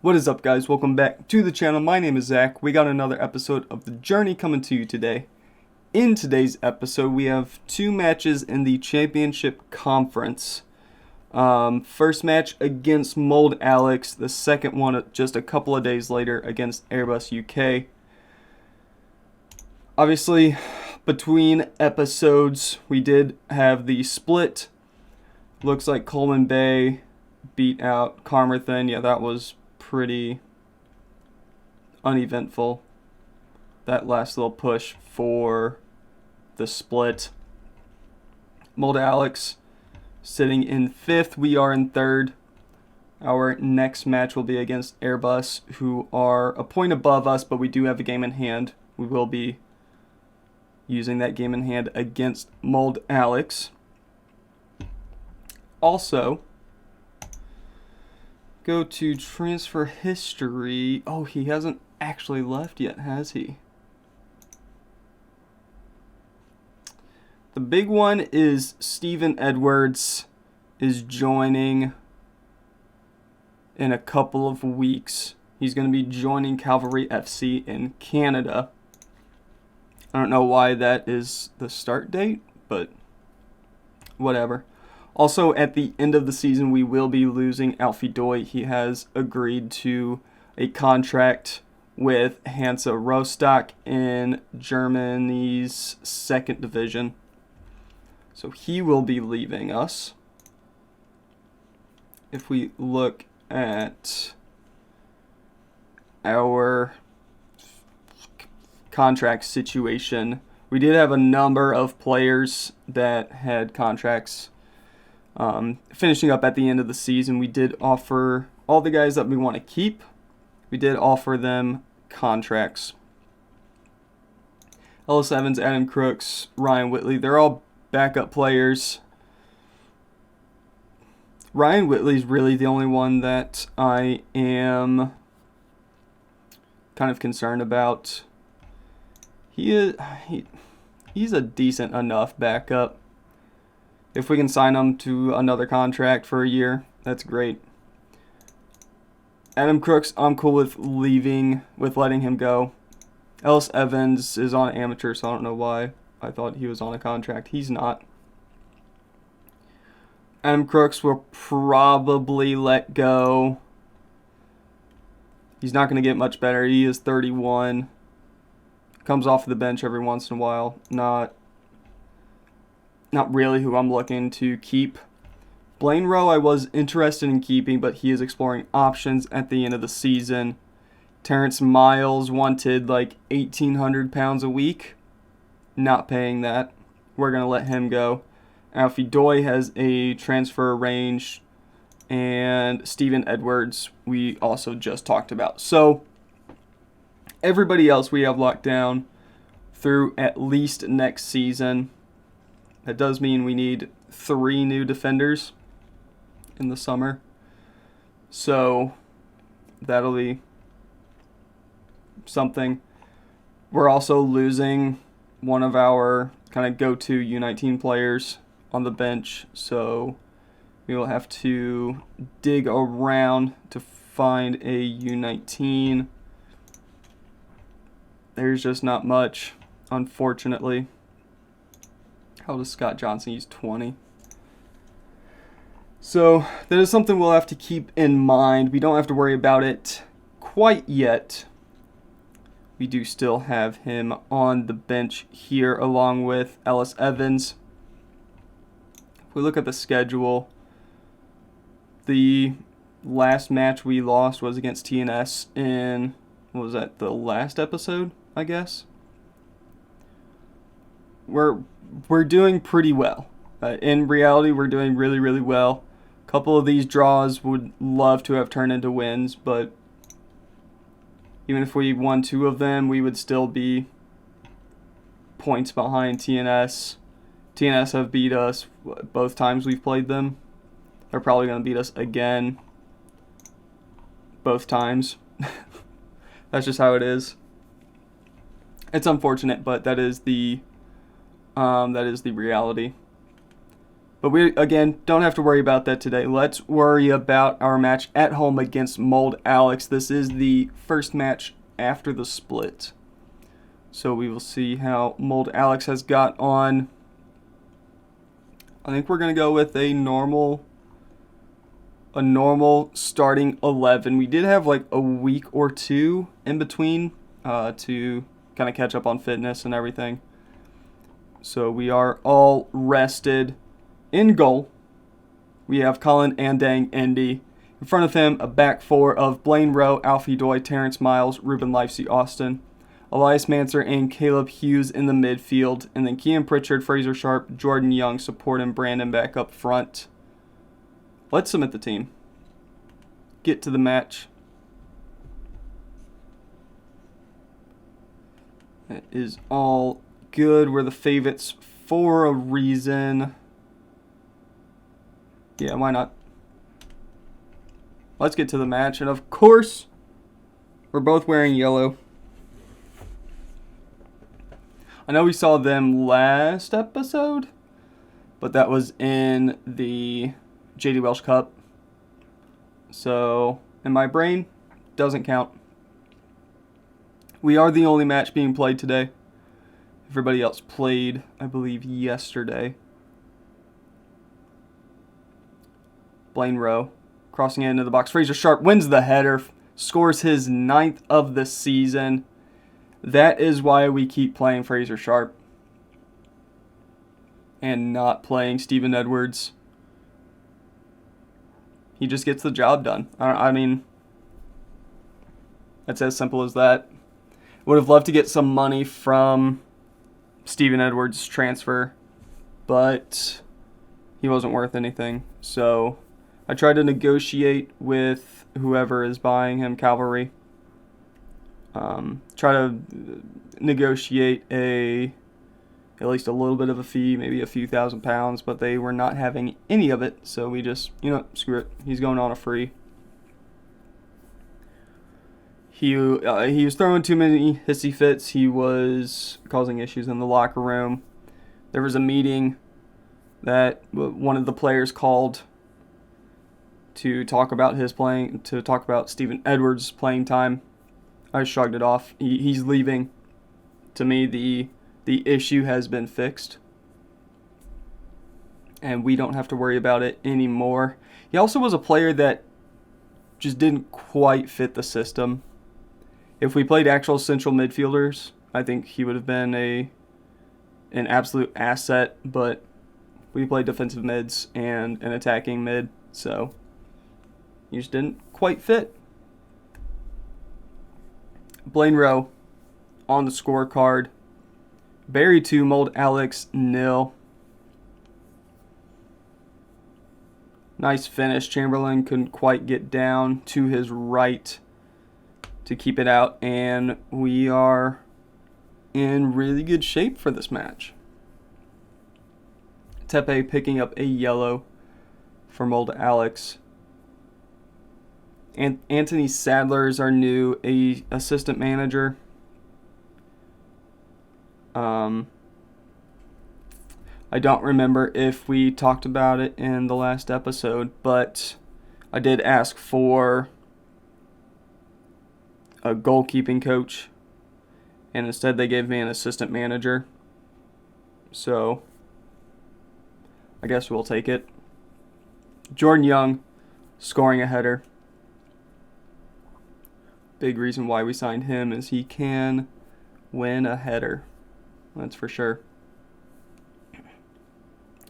What is up, guys? Welcome back to the channel. My name is Zach. We got another episode of The Journey coming to you today. In today's episode, we have two matches in the Championship Conference. First match against Mold Alex. The second one just a couple of days later against Airbus UK. Obviously, between episodes, we did have the split. Looks like Coleman Bay beat out Carmarthen. Yeah, that was pretty uneventful. That last little push for the split. Mold Alex sitting in 5th. We are in 3rd. Our next match will be against Airbus, who are a point above us, but we do have a game in hand. We will be using that game in hand against Mold Alex. Also, go to transfer history. Oh, he hasn't actually left yet, has he? The big one is Steven Edwards is joining in a couple of weeks. He's going to be joining Cavalry FC in Canada. I don't know why that is the start date, but whatever. Also, at the end of the season, we will be losing Alfie Doi. He has agreed to a contract with Hansa Rostock in Germany's 2nd division. So he will be leaving us. If we look at our contract situation, we did have a number of players that had contracts finishing up at the end of the season. We did offer all the guys that we want to keep. We did offer them contracts. Ellis Evans, Adam Crooks, Ryan Whitley, they're all backup players. Ryan Whitley's really the only one that I am kind of concerned about. He's a decent enough backup. If we can sign him to another contract for a year, that's great. Adam Crooks, I'm cool with letting him go. Ellis Evans is on amateur, so I don't know why I thought he was on a contract. He's not. Adam Crooks will probably let go. He's not going to get much better. He is 31. Comes off the bench every once in a while. Not really who I'm looking to keep. Blaine Rowe I was interested in keeping, but he is exploring options at the end of the season. Terrence Miles wanted like 1,800 pounds a week. Not paying that. We're going to let him go. Alfie Doi has a transfer range. And Steven Edwards we also just talked about. So everybody else we have locked down through at least next season. That does mean we need 3 new defenders in the summer. So that'll be something. We're also losing one of our kind of go-to U19 players on the bench. So we will have to dig around to find a U19. There's just not much, unfortunately. How old is Scott Johnson? He's 20. So that is something we'll have to keep in mind. We don't have to worry about it quite yet. We do still have him on the bench here along with Ellis Evans. If we look at the schedule, the last match we lost was against TNS in, what was that, the last episode, I guess? We're doing pretty well. In reality, we're doing really, really well. A couple of these draws would love to have turned into wins, but even if we won 2 of them, we would still be points behind TNS. TNS have beat us both times we've played them. They're probably going to beat us again both times. That's just how it is. It's unfortunate, but that is the reality. But we, again, don't have to worry about that today. Let's worry about our match at home against Mold Alex. This is the first match after the split. So we will see how Mold Alex has got on. I think we're going to go with a normal starting 11. We did have like a week or two in between to kind of catch up on fitness and everything. So we are all rested. In goal, we have Colin Andang Indy. In front of him, a back four of Blaine Rowe, Alfie Doy, Terrence Miles, Ruben Livesey Austin, Elias Manser, and Caleb Hughes in the midfield. And then Kean Pritchard, Fraser Sharp, Jordan Young supporting Brandon back up front. Let's submit the team. Get to the match. That is all good. We're the favorites for a reason. Yeah, why not? Let's get to the match. And of course, we're both wearing yellow. I know we saw them last episode, but that was in the JD Welsh Cup. So, in my brain, doesn't count. We are the only match being played today. Everybody else played, I believe, yesterday. Blaine Rowe crossing it into the box. Fraser Sharp wins the header, scores his 9th of the season. That is why we keep playing Fraser Sharp and not playing Steven Edwards. He just gets the job done. I mean, it's as simple as that. Would have loved to get some money from Steven Edwards' transfer, but he wasn't worth anything. So I tried to negotiate with whoever is buying him, Cavalry. Try to negotiate at least a little bit of a fee, maybe a few £1,000, but they were not having any of it. So we just, screw it. He's going on a free. He was throwing too many hissy fits. He was causing issues in the locker room. There was a meeting that one of the players called to talk about Steven Edwards' playing time. I shrugged it off. He's leaving. To me, the issue has been fixed, and we don't have to worry about it anymore. He also was a player that just didn't quite fit the system. If we played actual central midfielders, I think he would have been an absolute asset, but we played defensive mids and an attacking mid, so he just didn't quite fit. Blaine Rowe on the scorecard. Barry 2, Mold Alex 0. Nice finish. Chamberlain couldn't quite get down to his right to keep it out, and we are in really good shape for this match. Tepe picking up a yellow for Mold Alex. And Anthony Sadler is our new assistant manager. I don't remember if we talked about it in the last episode, but I did ask for a goalkeeping coach, and instead they gave me an assistant manager. So I guess we'll take it. Jordan Young scoring a header. Big reason why we signed him is he can win a header. That's for sure.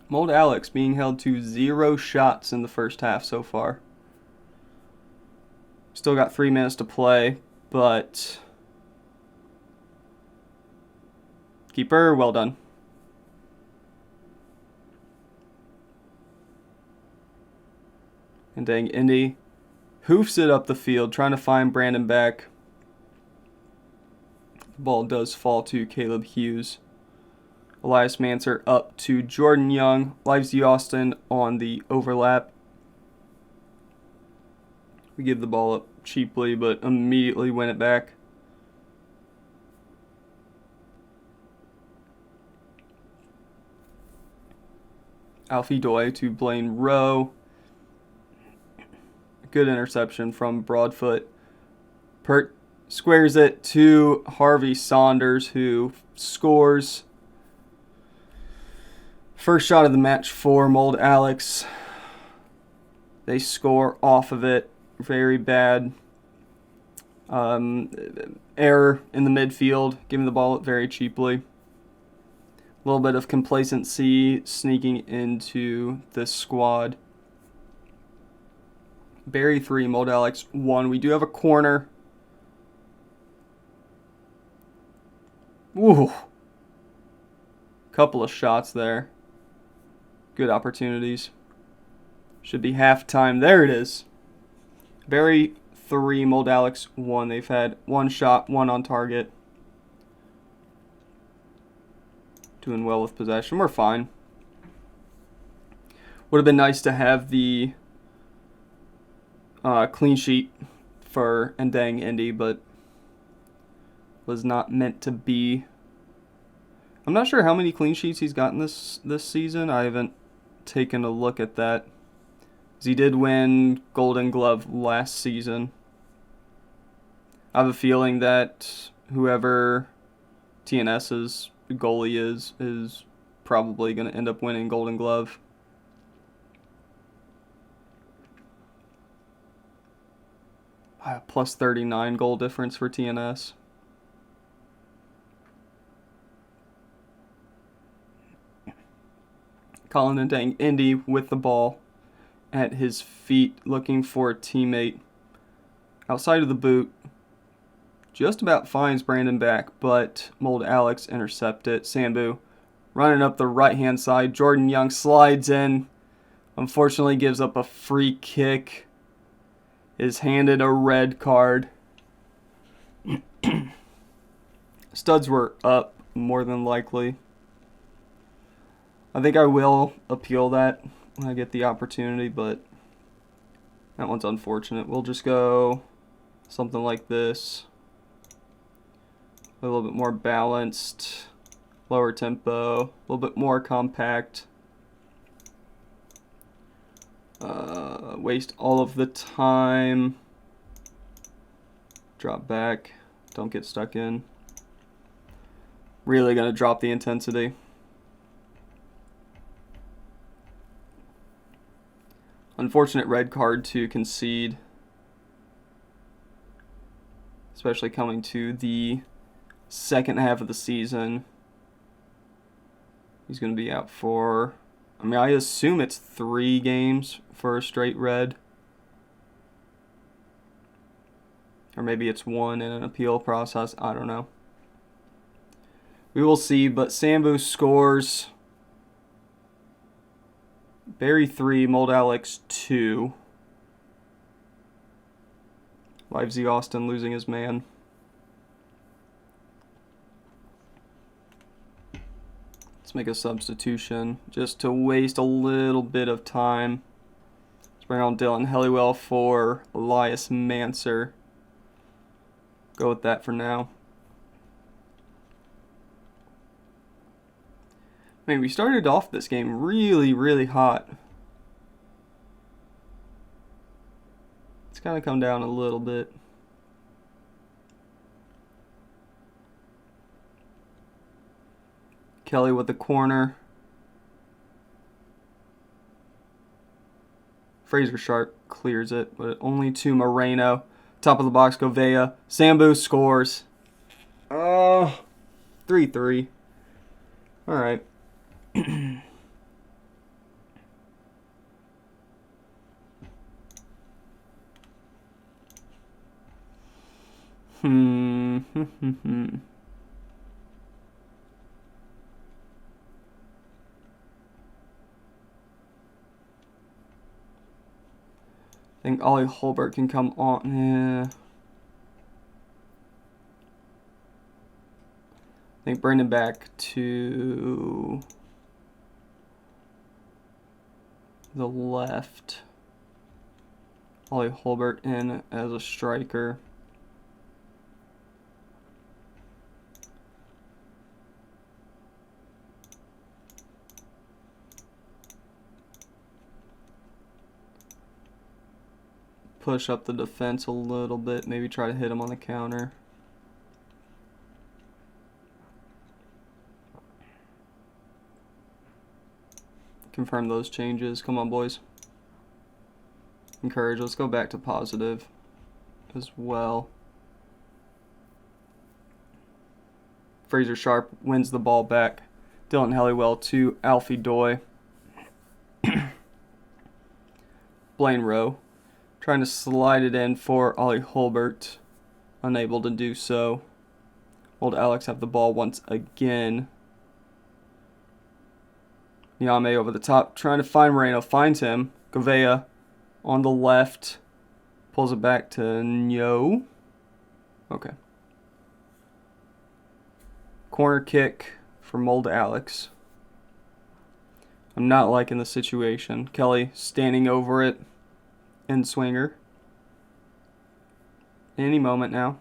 Mold Alex being held to 0 shots in the first half so far. Still got 3 minutes to play, but keeper, well done. And dang, Indy hoofs it up the field, trying to find Brandon back. The ball does fall to Caleb Hughes. Elias Manser up to Jordan Young. Livesey Austin on the overlap. We give the ball up cheaply, but immediately win it back. Alfie Doy to Blaine Rowe. Good interception from Broadfoot. Pert squares it to Harvey Saunders, who scores. First shot of the match for Mold Alex. They score off of it. Very bad. Error in the midfield, giving the ball very cheaply. A little bit of complacency sneaking into this squad. Barry 3, Mold Alex 1. We do have a corner. Ooh. Couple of shots there. Good opportunities. Should be halftime. There it is. Barry 3, Mold Alex 1. They've had one shot, one on target. Doing well with possession. We're fine. Would have been nice to have the clean sheet for Ndang Indy, but was not meant to be. I'm not sure how many clean sheets he's gotten this season. I haven't taken a look at that. He did win Golden Glove last season. I have a feeling that whoever TNS's goalie is probably going to end up winning Golden Glove. Plus 39 goal difference for TNS. Colin Ndang Indy with the ball at his feet, looking for a teammate. Outside of the boot. Just about finds Brandon back, but Mold Alex intercept it. Sambu running up the right-hand side. Jordan Young slides in. Unfortunately gives up a free kick. Is handed a red card. Studs were up, more than likely. I think I will appeal that when I get the opportunity, but that one's unfortunate. We'll just go something like this. A little bit more balanced, lower tempo, a little bit more compact. Waste all of the time. Drop back. Don't get stuck in. Really going to drop the intensity. Unfortunate red card to concede. Especially coming to the second half of the season. He's going to be out for, I assume it's 3 games for a straight red. Or maybe it's 1 in an appeal process. I don't know. We will see, but Sambu scores. Barry 3, Mold Alex 2. Live Z Austin losing his man. Let's make a substitution just to waste a little bit of time. Let's bring on Dylan Helliwell for Elias Manser. Go with that for now. Man, we started off this game really, really hot. It's kind of come down a little bit. Kelly with the corner. Fraser Sharp clears it, but only to Moreno. Top of the box, Govea. Sambu scores. 3-3. All right. I think Ollie Holbert can come on. Yeah. I think Brandon back to the left. Ollie Holbert in as a striker. push up the defense a little bit. Maybe try to hit him on the counter. Confirm those changes. Come on, boys. Encourage. Let's go back to positive as well. Fraser Sharp wins the ball back. Dylan Helliwell to Alfie Doy. Blaine Rowe trying to slide it in for Ollie Holbert. Unable to do so. Old Alex have the ball once again. Nyame over the top, trying to find Moreno. Finds him. Govea on the left. Pulls it back to Nyo. Okay. Corner kick from old Alex. I'm not liking the situation. Kelly standing over it. End swinger. Any moment now.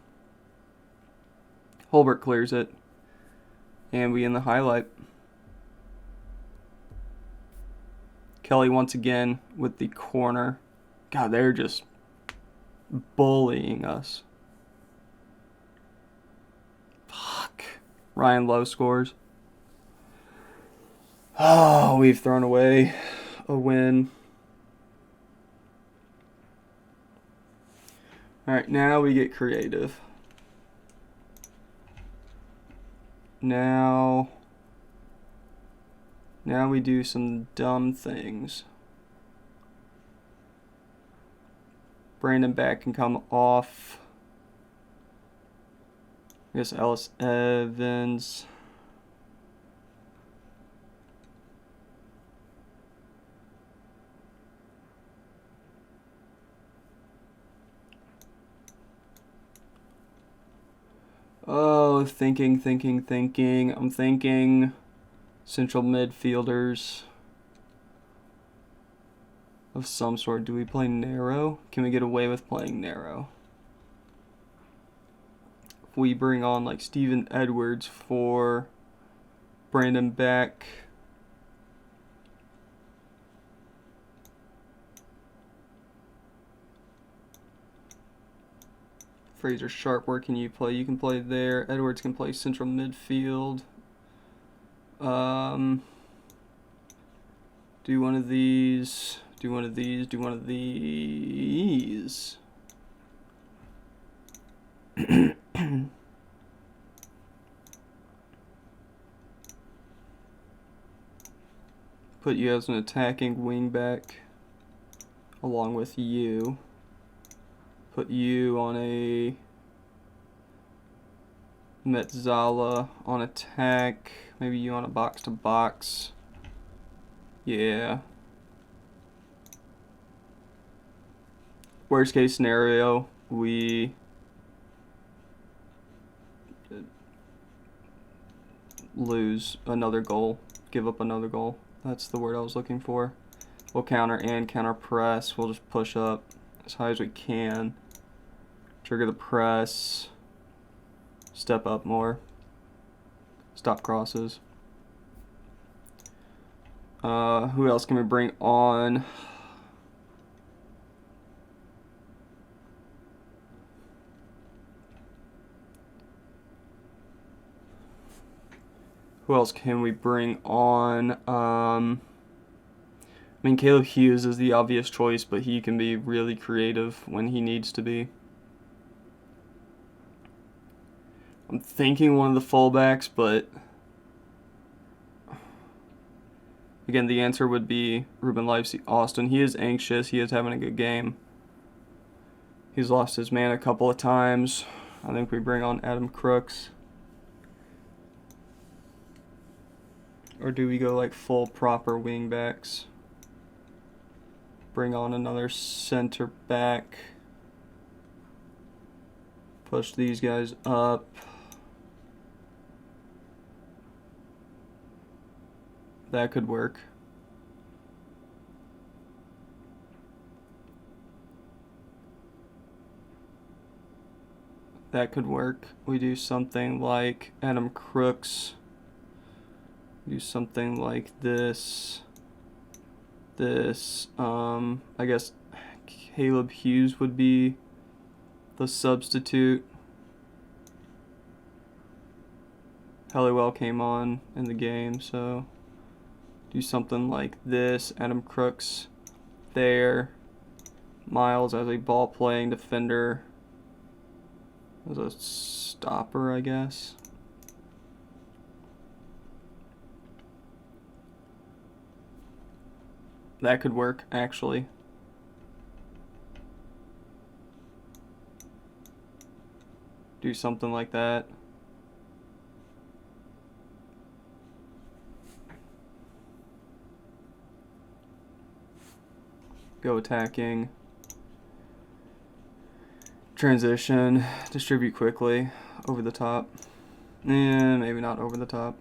Holbert clears it. And we in the highlight. Kelly once again with the corner. God, they're just bullying us. Fuck. Ryan Lowe scores. Oh, we've thrown away a win. Alright, now we get creative. Now we do some dumb things. Brandon Back can come off. I guess Ellis Evans. Oh, thinking. I'm thinking central midfielders of some sort. Do we play narrow? Can we get away with playing narrow? If we bring on like Steven Edwards for Brandon Beck. Fraser Sharp, where can you play? You can play there. Edwards can play central midfield. Do one of these. Do one of these. Do one of these. Put you as an attacking wingback along with you. Put you on a Metzala on attack. Maybe you on a box to box. Yeah. Worst case scenario, we lose another goal. Give up another goal. That's the word I was looking for. We'll counter and counter press. We'll just push up as high as we can. Trigger the press. Step up more. Stop crosses. Who else can we bring on? Who else can we bring on? I mean, Caleb Hughes is the obvious choice, but he can be really creative when he needs to be. I'm thinking one of the fullbacks, but again, the answer would be Ruben Leipzig-Austin. He is anxious. He is having a good game. He's lost his man a couple of times. I think we bring on Adam Crooks. Or do we go like full proper wing backs? Bring on another center back. Push these guys up. That could work. That could work. We do something like Adam Crooks. Do something like this. I guess Caleb Hughes would be the substitute. Helliwell came on in the game, so do something like this. Adam Crooks there. Miles as a ball-playing defender. As a stopper, I guess. That could work, actually. Do something like that. Go attacking. Transition. Distribute quickly. Over the top. Maybe not over the top.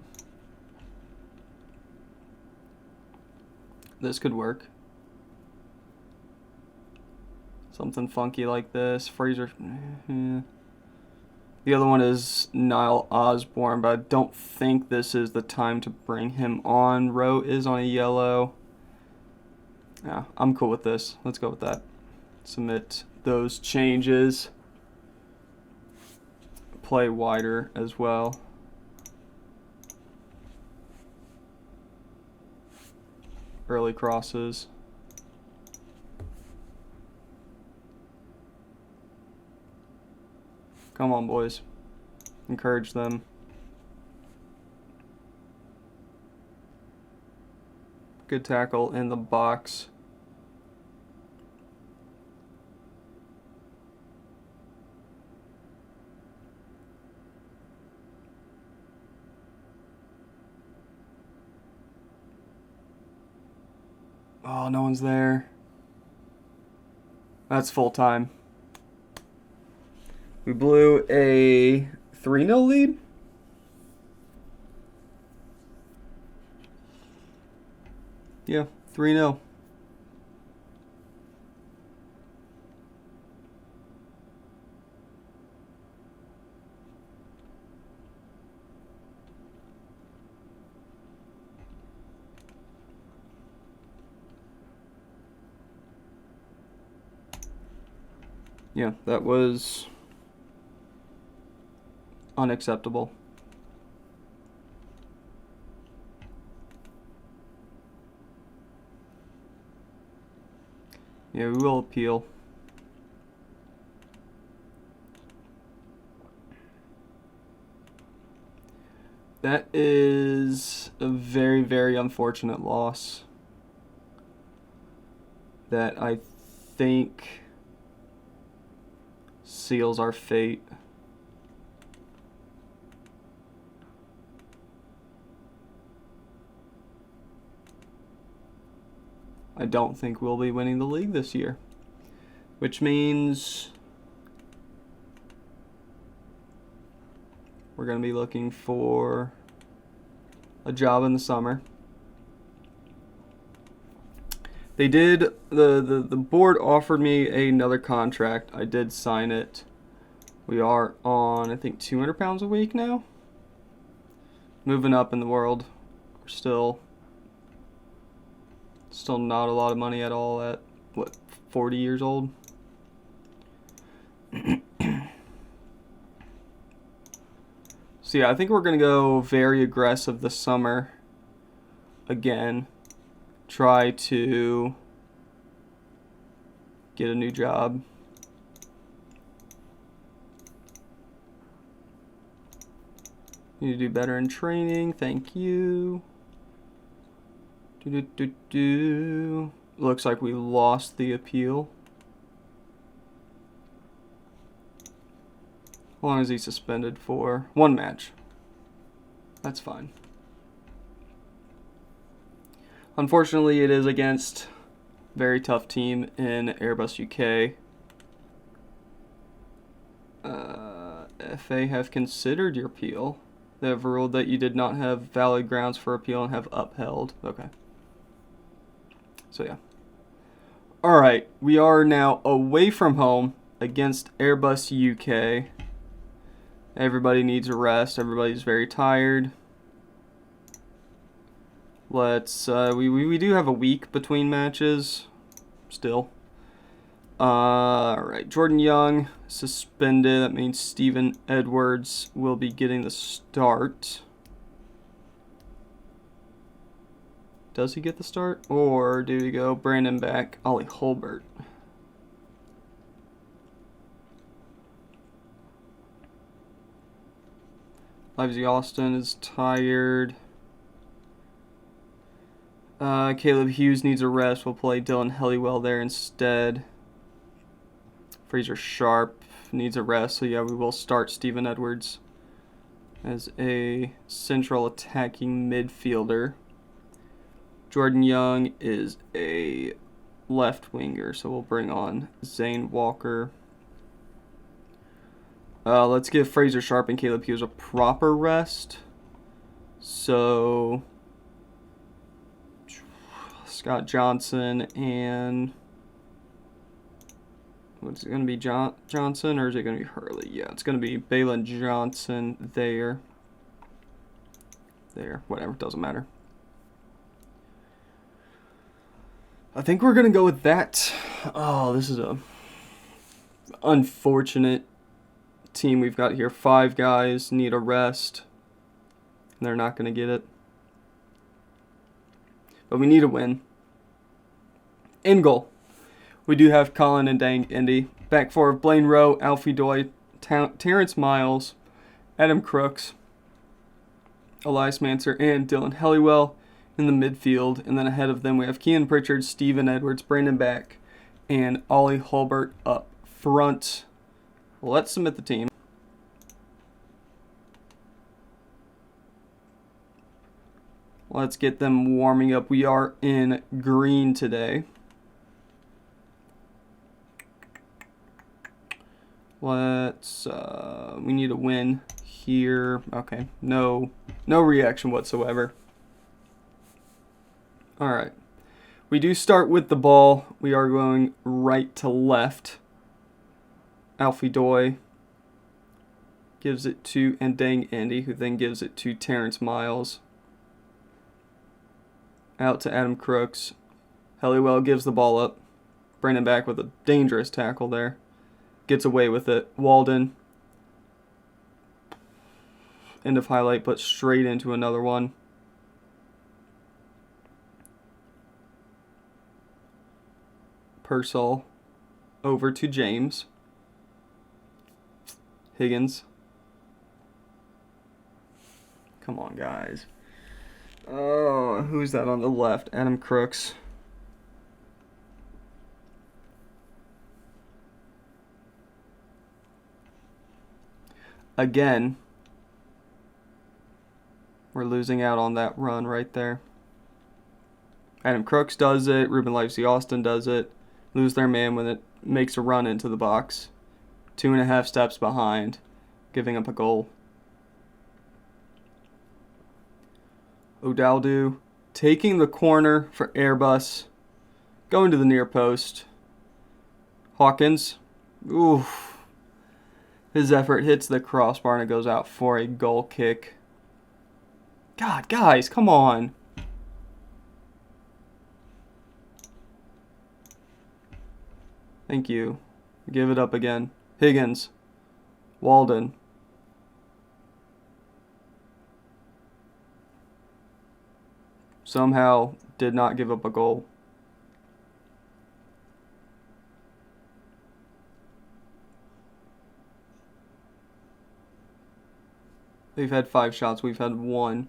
This could work. Something funky like this. Fraser. The other one is Niall Osborne, but I don't think this is the time to bring him on. Rowe is on a yellow. Yeah, I'm cool with this. Let's go with that. Submit those changes. Play wider as well. Early crosses. Come on, boys. Encourage them. Good tackle in the box. Oh, no one's there. That's full time. We blew a 3-0 lead. Yeah, 3-0. Yeah, that was unacceptable. Yeah, we will appeal. That is a very, very unfortunate loss. That I think seals our fate. I don't think we'll be winning the league this year, which means we're going to be looking for a job in the summer. They did, the board offered me another contract. I did sign it. We are on, I think, 200 pounds a week now. Moving up in the world. We're still not a lot of money at all at, what, 40 years old? So yeah, I think we're going to go very aggressive this summer again. Try to get a new job. Need to do better in training. Thank you. Looks like we lost the appeal. How long is he suspended for? 1 match. That's fine. Unfortunately, it is against a very tough team in Airbus UK. FA have considered your appeal. They have ruled that you did not have valid grounds for appeal and have upheld. Okay. So yeah. Alright, we are now away from home against Airbus UK. Everybody needs a rest. Everybody's very tired. Let's, we do have a week between matches, still. Alright, Jordan Young suspended. That means Steven Edwards will be getting the start. Does he get the start? Or do we go Brandon back, Ollie Holbert? Livesey Austin is tired. Caleb Hughes needs a rest. We'll play Dylan Helliwell there instead. Fraser Sharp needs a rest. So, yeah, we will start Steven Edwards as a central attacking midfielder. Jordan Young is a left winger, so we'll bring on Zane Walker. Let's give Fraser Sharp and Caleb Hughes a proper rest. So, Scott Johnson and... What's it going to be, Johnson, or is it going to be Hurley? Yeah, it's going to be Balin Johnson there. There, whatever, doesn't matter. I think we're going to go with that. Oh, this is a unfortunate team we've got here. 5 guys need a rest, and they're not going to get it. But we need a win. In goal, we do have Colin and Dang Indy. Back four of Blaine Rowe, Alfie Doy, Terrence Miles, Adam Crooks, Elias Manser, and Dylan Helliwell in the midfield. And then ahead of them we have Kean Pritchard, Steven Edwards, Brandon Back, and Ollie Holbert up front. Let's submit the team. Let's get them warming up. We are in green today. Let's, we need a win here. Okay, no reaction whatsoever. All right. We do start with the ball. We are going right to left. Alfie Doy gives it to Ndang Andy, who then gives it to Terrence Miles. Out to Adam Crooks. Helliwell gives the ball up. Brandon Back with a dangerous tackle there. Gets away with it. Walden. End of highlight, but straight into another one. Purcell over to James. Higgins. Come on, guys. Oh, who's that on the left? Adam Crooks. Again, we're losing out on that run right there. Adam Crooks does it. Ruben Livesey Austin does it. Lose their man when it makes a run into the box. 2.5 steps behind, giving up a goal. O'Dowdu taking the corner for Airbus. Going to the near post. Hawkins. Oof. His effort hits the crossbar and it goes out for a goal kick. God, guys, come on. Thank you. Give it up again. Higgins. Walden. Somehow did not give up a goal. They've had 5 shots. We've had 1.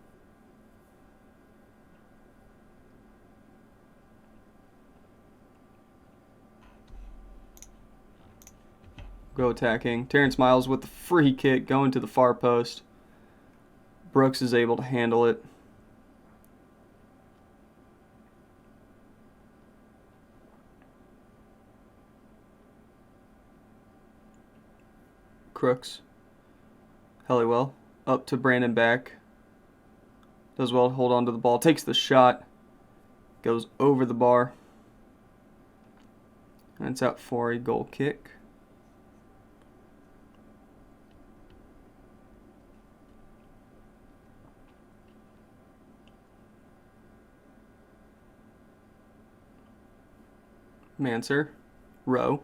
Go attacking. Terrence Miles with the free kick going to the far post. Brooks is able to handle it. Crooks. Helliwell. Up to Brandon Back. Does well to hold on to the ball. Takes the shot. Goes over the bar. And it's out for a goal kick. Manser. Rowe.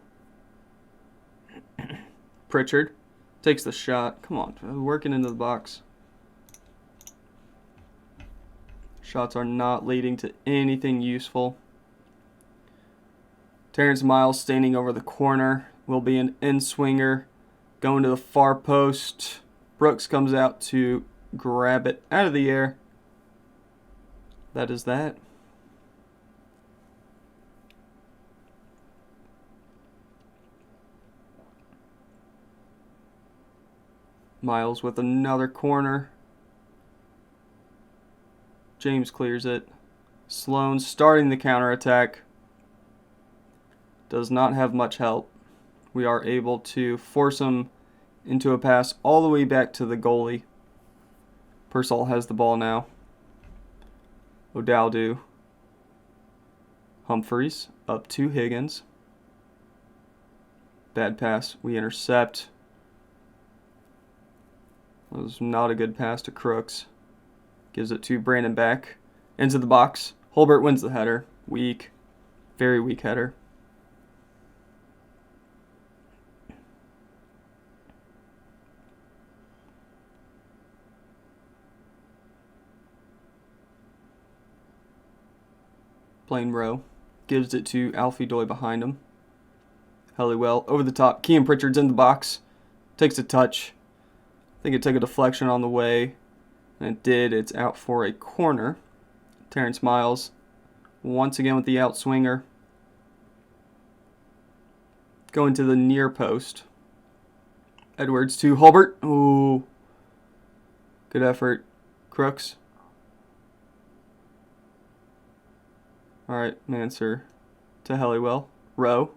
Pritchard takes the shot. Come on, working into the box. Shots are not leading to anything useful. Terrence Miles standing over the corner. Will be an in-swinger. Going to the far post. Brooks comes out to grab it out of the air. That is that. Miles with another corner. James clears it. Sloan starting the counterattack. Does not have much help. We are able to force him into a pass all the way back to the goalie. Purcell has the ball now. O'Dowd. Humphreys up to Higgins. Bad pass. We intercept. That was not a good pass to Crooks. Gives it to Brandon back. Into the box. Holbert wins the header. Weak. Very weak header. Blaine Rowe gives it to Alfie Doy behind him. Helliwell over the top. Kean Pritchard's in the box. Takes a touch. I think it took a deflection on the way. And it did. It's out for a corner. Terrence Miles once again with the outswinger. Going to the near post. Edwards to Holbert. Ooh. Good effort. Crooks. Alright, Manser to Helliwell. Rowe.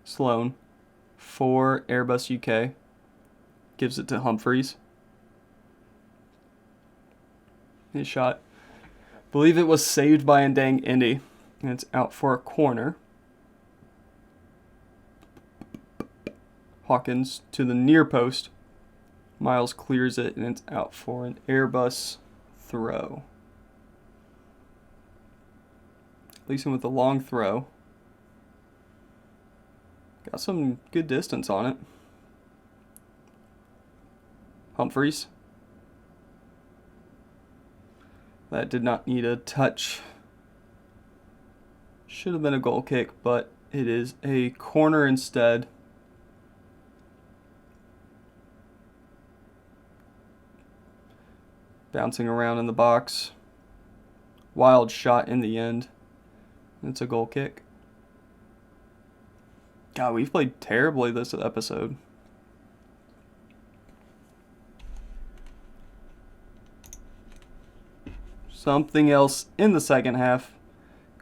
Sloan for Airbus UK. Gives it to Humphreys. His shot. Believe it was saved by Ndang Indy. And it's out for a corner. Hawkins to the near post. Miles clears it and it's out for an Airbus throw. Leeson with a long throw. Got some good distance on it. Humphreys. That did not need a touch. Should have been a goal kick, but it is a corner instead. Bouncing around in the box. Wild shot in the end. It's a goal kick. God, we've played terribly this episode. Something else in the second half.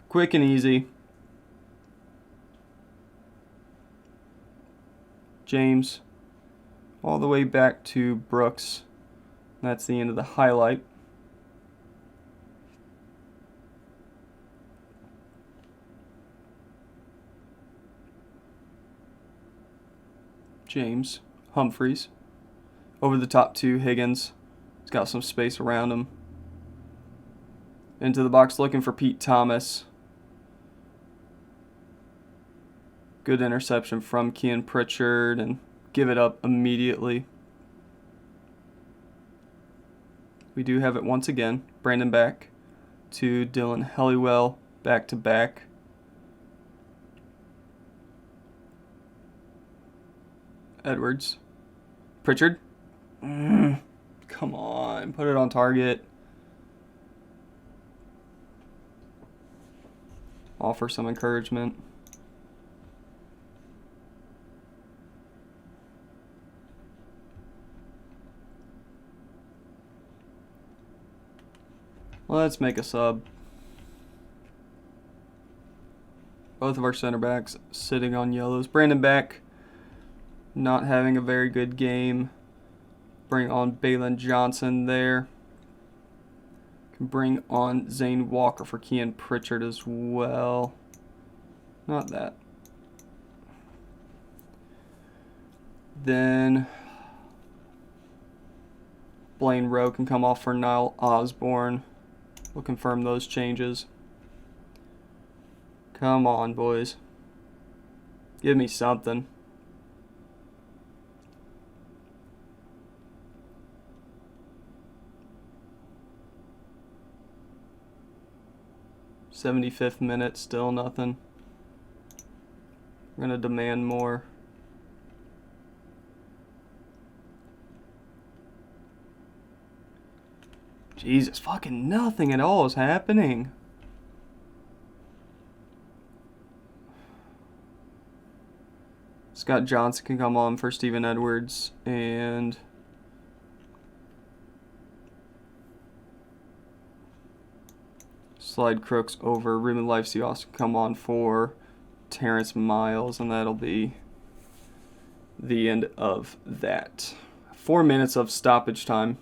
Quick and easy. James all the way back to Brooks. That's the end of the highlight. James, Humphreys, over the top to Higgins. He's got some space around him. Into the box looking for Pete Thomas. Good interception from Kean Pritchard and give it up immediately. We do have it once again. Brandon back to Dylan Helliwell, back to back. Edwards. Pritchard. Come on, put it on target. Offer some encouragement. Let's make a sub. Both of our center backs sitting on yellows. Brandon back, not having a very good game. Bring on Balin Johnson there. Can bring on Zane Walker for Kean Pritchard as well. Not that. Then Blaine Rowe can come off for Niall Osborne. We'll confirm those changes. Come on, boys. Give me something. '75th minute, still nothing. We're gonna demand more. Jesus, fucking nothing at all is happening. Scott Johnson can come on for Steven Edwards, and Slide Crooks over. Ruben Lifesey also can come on for Terrence Miles, and that'll be the end of that. 4 minutes of stoppage time.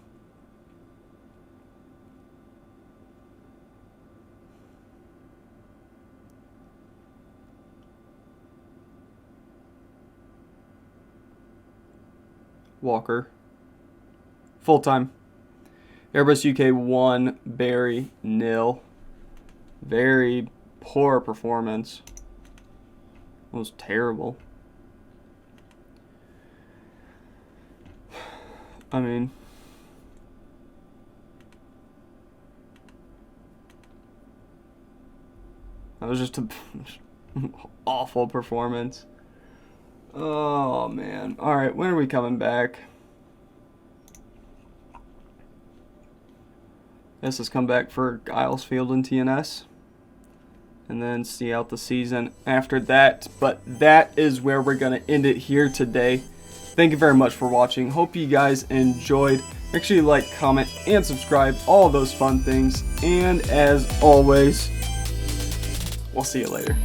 Walker. Full time. Airbus UK 1, Barry 0. Very poor performance. It was terrible. I mean, that was just an awful performance. Oh, man. All right, when are we coming back? Guess let's come back for Giles Field and TNS. And then see out the season after that. But that is where we're going to end it here today. Thank you very much for watching. Hope you guys enjoyed. Make sure you like, comment, and subscribe. All those fun things. And as always, we'll see you later.